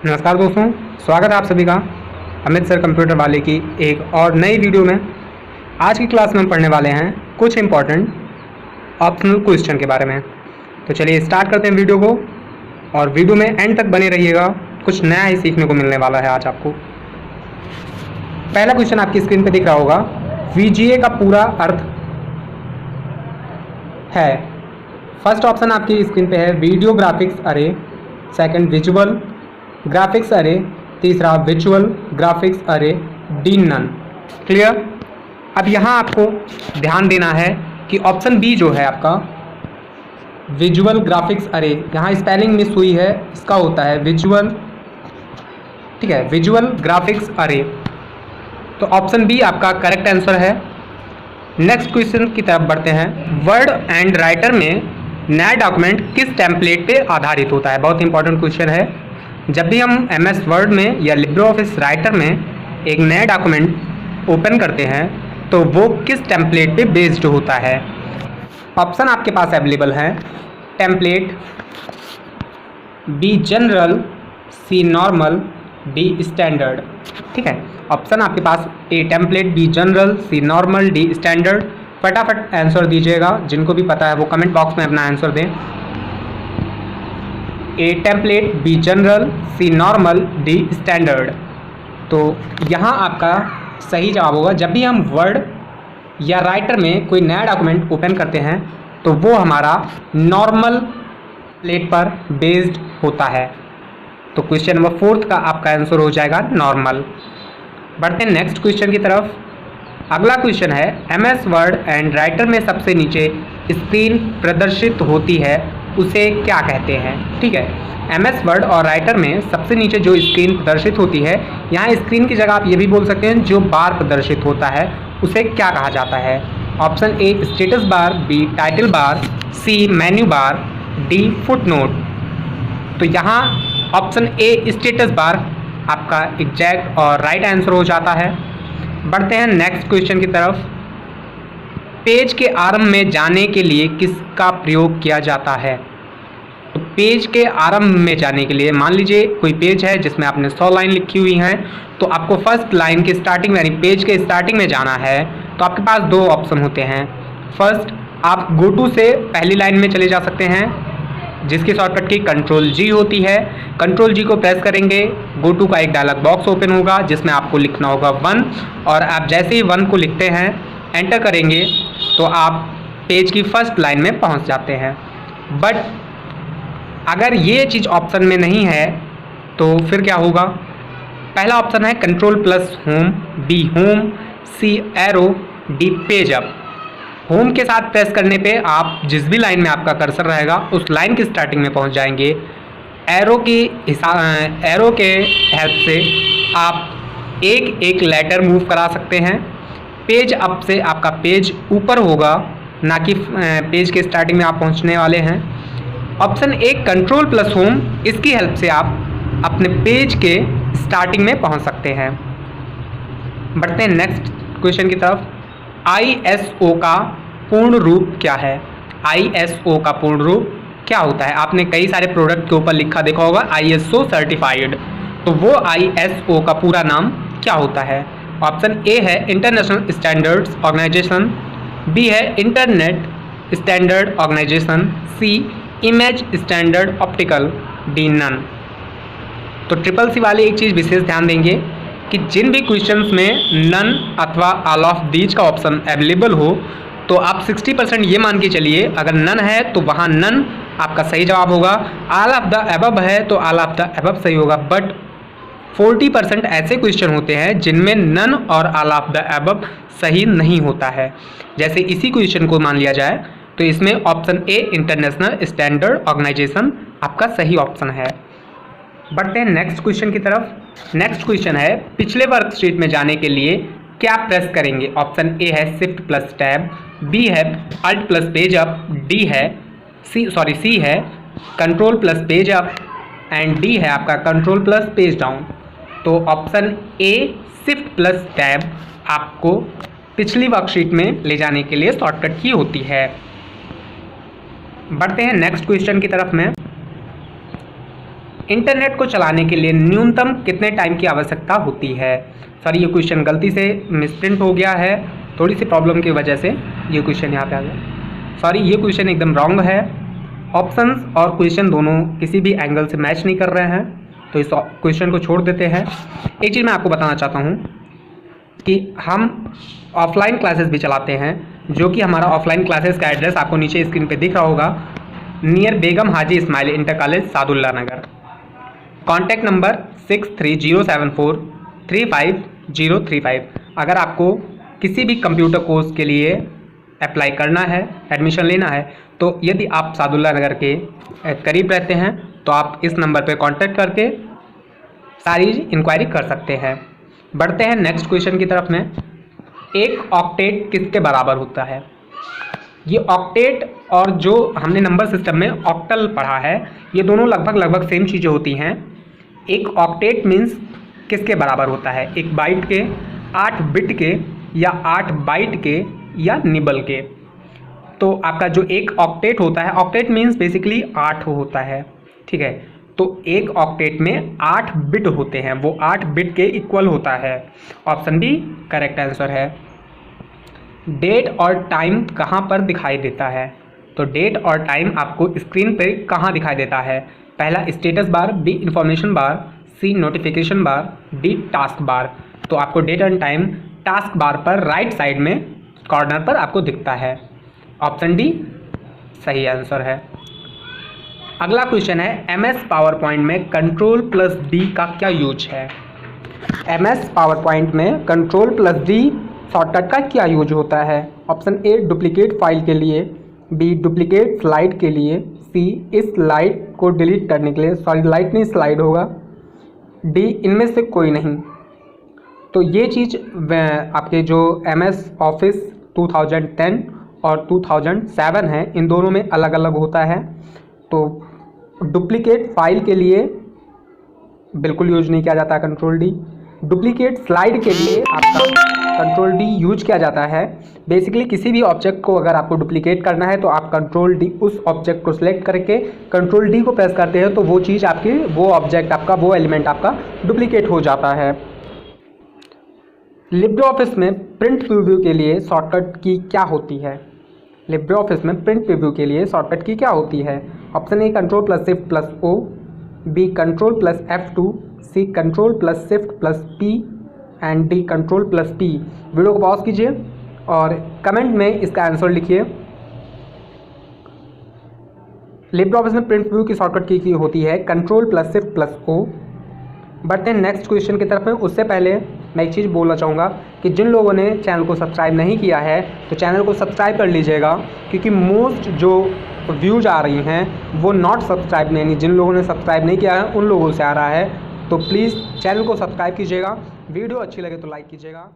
नमस्कार दोस्तों, स्वागत है आप सभी का अमित सर कंप्यूटर वाले की एक और नई वीडियो में। आज की क्लास में हम पढ़ने वाले हैं कुछ इम्पॉर्टेंट ऑप्शनल क्वेश्चन के बारे में। तो चलिए स्टार्ट करते हैं वीडियो को, और वीडियो में एंड तक बने रहिएगा, कुछ नया ही सीखने को मिलने वाला है आज आपको। पहला क्वेश्चन आपकी स्क्रीन पर दिख रहा होगा, VGA का पूरा अर्थ है। फर्स्ट ऑप्शन आपकी स्क्रीन पे है वीडियो ग्राफिक्स अरे, सेकंड विजुअल ग्राफिक्स अरे, तीसरा विजुअल ग्राफिक्स अरे, डी नन। क्लियर। अब यहाँ आपको ध्यान देना है कि ऑप्शन बी जो है आपका विजुअल ग्राफिक्स अरे, यहाँ स्पेलिंग मिस हुई है, इसका होता है विजुअल, ठीक है, विजुअल ग्राफिक्स अरे। तो ऑप्शन बी आपका करेक्ट आंसर है। नेक्स्ट क्वेश्चन की तरफ बढ़ते हैं। वर्ड एंड राइटर में नया डॉक्यूमेंट किस टेम्पलेट पे आधारित होता है? बहुत इंपॉर्टेंट क्वेश्चन है। जब भी हम MS वर्ड में या लिब्रे ऑफिस राइटर में एक नया डॉक्यूमेंट ओपन करते हैं तो वो किस टेम्पलेट पे बेस्ड होता है? ऑप्शन आपके पास अवेलेबल है, टेम्पलेट, बी जनरल, सी नॉर्मल, डी स्टैंडर्ड। ठीक है, ऑप्शन आपके पास ए टेम्पलेट, बी जनरल, सी नॉर्मल, डी स्टैंडर्ड। फटाफट आंसर दीजिएगा, जिनको भी पता है वो कमेंट बॉक्स में अपना आंसर दें। ए टेम्पलेट, बी जनरल, सी नॉर्मल, डी स्टैंडर्ड। तो यहाँ आपका सही जवाब होगा। जब भी हम वर्ड या राइटर में कोई नया डॉक्यूमेंट ओपन करते हैं तो वो हमारा नॉर्मल प्लेट पर बेस्ड होता है। तो क्वेश्चन नंबर 4 का आपका आंसर हो जाएगा नॉर्मल। बढ़ते हैं नेक्स्ट क्वेश्चन की तरफ। अगला क्वेश्चन है, MS वर्ड एंड राइटर में सबसे नीचे स्क्रीन प्रदर्शित होती है उसे क्या कहते हैं? ठीक है, MS वर्ड और राइटर में सबसे नीचे जो स्क्रीन प्रदर्शित होती है, यहाँ स्क्रीन की जगह आप ये भी बोल सकते हैं जो बार प्रदर्शित होता है उसे क्या कहा जाता है? Option A status bar, B title bar, C menu bar, D footnote. तो यहाँ ऑप्शन ए स्टेटस बार आपका एग्जैक्ट और राइट आंसर हो जाता है। बढ़ते हैं नेक्स्ट क्वेश्चन की तरफ। पेज के आरंभ में जाने के लिए किसका प्रयोग किया जाता है? तो पेज के आरंभ में जाने के लिए, मान लीजिए कोई पेज है जिसमें आपने 100 लाइन लिखी हुई हैं, तो आपको फर्स्ट लाइन की स्टार्टिंग यानी पेज के स्टार्टिंग में जाना है तो आपके पास दो ऑप्शन होते हैं। फर्स्ट, आप गो टू से पहली लाइन में चले जा सकते हैं, जिसकी शॉर्टकट की Ctrl+G होती है। Ctrl+G को प्रेस करेंगे, गो टू का एक डायलॉग बॉक्स ओपन होगा जिसमें आपको लिखना होगा 1, और आप जैसे ही 1 को लिखते हैं, एंटर करेंगे तो आप पेज की फर्स्ट लाइन में पहुंच जाते हैं। बट अगर ये चीज़ ऑप्शन में नहीं है तो फिर क्या होगा? पहला ऑप्शन है Ctrl+होम, B home, C arrow, D page up. Home के साथ प्रेस करने पे आप जिस भी लाइन में आपका कर्सर रहेगा उस लाइन की स्टार्टिंग में पहुंच जाएंगे। एरो के हेल्प से आप एक एक लेटर मूव करा सकते हैं। पेज अप से आपका पेज ऊपर होगा, ना कि पेज के स्टार्टिंग में आप पहुंचने वाले हैं। ऑप्शन ए Ctrl+होम, इसकी हेल्प से आप अपने पेज के स्टार्टिंग में पहुंच सकते हैं। बढ़ते हैं नेक्स्ट क्वेश्चन की तरफ। ISO का पूर्ण रूप क्या है? ISO का पूर्ण रूप क्या होता है? आपने कई सारे प्रोडक्ट के ऊपर लिखा देखा होगा ISO सर्टिफाइड, तो वो ISO का पूरा नाम क्या होता है? ऑप्शन ए है इंटरनेशनल स्टैंडर्ड्स ऑर्गेनाइजेशन, बी है internet standard organisation, C image standard optical, D none. तो CCC वाले एक चीज़ विशेष ध्यान देंगे कि जिन भी क्वेश्चंस में नन अथवा ऑल ऑफ दीज का ऑप्शन अवेलेबल हो तो आप 60% ये मान के चलिए, अगर नन है तो वहाँ नन आपका सही जवाब होगा। ऑल ऑफ द अबव है तो ऑल ऑफ द अबव सही होगा। बट 40% ऐसे क्वेश्चन होते हैं जिनमें नन और ऑल ऑफ द अबव सही नहीं होता है। जैसे इसी क्वेश्चन को मान लिया जाए तो इसमें option A international standard organisation आपका सही ऑप्शन है। बढ़ते हैं नेक्स्ट क्वेश्चन की तरफ। नेक्स्ट क्वेश्चन है, पिछले वर्कशीट में जाने के लिए क्या प्रेस करेंगे? ऑप्शन ए है Shift+Tab, बी है Alt+पेज अप, डी है सी है Ctrl+पेज अप, एंड डी है आपका Ctrl+पेज डाउन। तो ऑप्शन ए Shift+Tab आपको पिछली वर्कशीट में ले जाने के लिए शॉर्टकट की होती है। बढ़ते हैं नेक्स्ट क्वेश्चन की तरफ में। इंटरनेट को चलाने के लिए न्यूनतम कितने टाइम की आवश्यकता होती है। सर ये क्वेश्चन गलती से मिसप्रिंट हो गया है, थोड़ी सी प्रॉब्लम की वजह से ये क्वेश्चन यहाँ पे आ गया। सॉरी, ये क्वेश्चन एकदम रॉन्ग है। ऑप्शंस और क्वेश्चन दोनों किसी भी एंगल से मैच नहीं कर रहे हैं, तो इस क्वेश्चन को छोड़ देते हैं। एक चीज़ मैं आपको बताना चाहता हूँ कि हम ऑफलाइन क्लासेस भी चलाते हैं, जो कि हमारा ऑफलाइन क्लासेस का एड्रेस आपको नीचे स्क्रीन पे दिख रहा होगा, near Begum Haji Ismail inter college Sadullah Nagar. Contact number 6307435035। अगर आपको किसी भी कंप्यूटर कोर्स के लिए अप्लाई करना है, एडमिशन लेना है, तो यदि आप सादुल्ला नगर के करीब रहते हैं तो आप इस नंबर पर कांटेक्ट करके सारी इंक्वायरी कर सकते हैं। बढ़ते हैं नेक्स्ट क्वेश्चन की तरफ में। एक ऑक्टेट किसके बराबर होता है। ये ऑक्टेट और जो हमने नंबर सिस्टम में ऑक्टल पढ़ा है, ये दोनों लगभग सेम चीज़ें होती हैं। एक ऑक्टेट मीन्स किसके बराबर होता है, एक बाइट के, 8 बिट के, या 8 बाइट के, या निबल के। तो आपका जो एक ऑक्टेट होता है, ऑक्टेट मीन्स बेसिकली 8 होता है, ठीक है। तो एक ऑक्टेट में 8 बिट होते हैं, वो 8 बिट के इक्वल होता है। ऑप्शन बी करेक्ट आंसर है। डेट और टाइम कहाँ पर दिखाई देता है। तो डेट और टाइम आपको स्क्रीन पे कहाँ दिखाई देता है। पहला status bar, B information bar, C notification bar, D task bar. तो आपको date and time task bar पर राइट साइड में कॉर्नर पर आपको दिखता है। ऑप्शन डी सही आंसर है। अगला क्वेश्चन है, MS पावरपॉइंट में Ctrl+D का क्या यूज है। MS पावरपॉइंट में Ctrl+D शॉर्टकट का क्या यूज होता है। ऑप्शन ए डुप्लीकेट फाइल के लिए, बी डुप्लीकेट स्लाइड के लिए, सी इस स्लाइड को डिलीट करने के लिए, सॉरी लाइट नहीं स्लाइड होगा, डी इनमें से कोई नहीं। तो ये चीज़ आपके जो MS ऑफिस 2010 और 2007 है, इन दोनों में अलग अलग होता है। तो डुप्लीकेट फाइल के लिए बिल्कुल यूज नहीं किया जाता Ctrl+D। डुप्लीकेट स्लाइड के लिए आपका Ctrl+D यूज किया जाता है। बेसिकली किसी भी ऑब्जेक्ट को अगर आपको डुप्लीकेट करना है तो आप Ctrl+D उस ऑब्जेक्ट को सिलेक्ट करके Ctrl+D को प्रेस करते हैं, तो वो चीज़ आपकी, वो ऑब्जेक्ट आपका, वो एलिमेंट आपका डुप्लीकेट हो जाता है। लिब्रे ऑफिस में प्रिंट प्रीव्यू के लिए शॉर्टकट की क्या होती है। लिब्रे ऑफिस में प्रिंट प्रीव्यू के लिए शॉर्टकट की क्या होती है। Option A Ctrl+Shift+O, B Ctrl+F2, C Ctrl+Shift+P and D Ctrl+P। Video को पॉज कीजिए और कमेंट में इसका आंसर लिखिए। लिब्रे ऑफिस में प्रिंट प्रीव्यू की शॉर्टकट की होती है Ctrl+Shift+O। बढ़ते हैं नेक्स्ट क्वेश्चन की तरफ में। उससे पहले मैं एक चीज़ बोलना चाहूँगा कि जिन लोगों ने चैनल को सब्सक्राइब नहीं किया है तो चैनल को सब्सक्राइब कर लीजिएगा, क्योंकि मोस्ट जो व्यूज आ रही हैं वो नॉट सब्सक्राइब, यानी जिन लोगों ने सब्सक्राइब नहीं किया है उन लोगों से आ रहा है। तो प्लीज़ चैनल को सब्सक्राइब कीजिएगा, वीडियो अच्छी लगे तो लाइक कीजिएगा।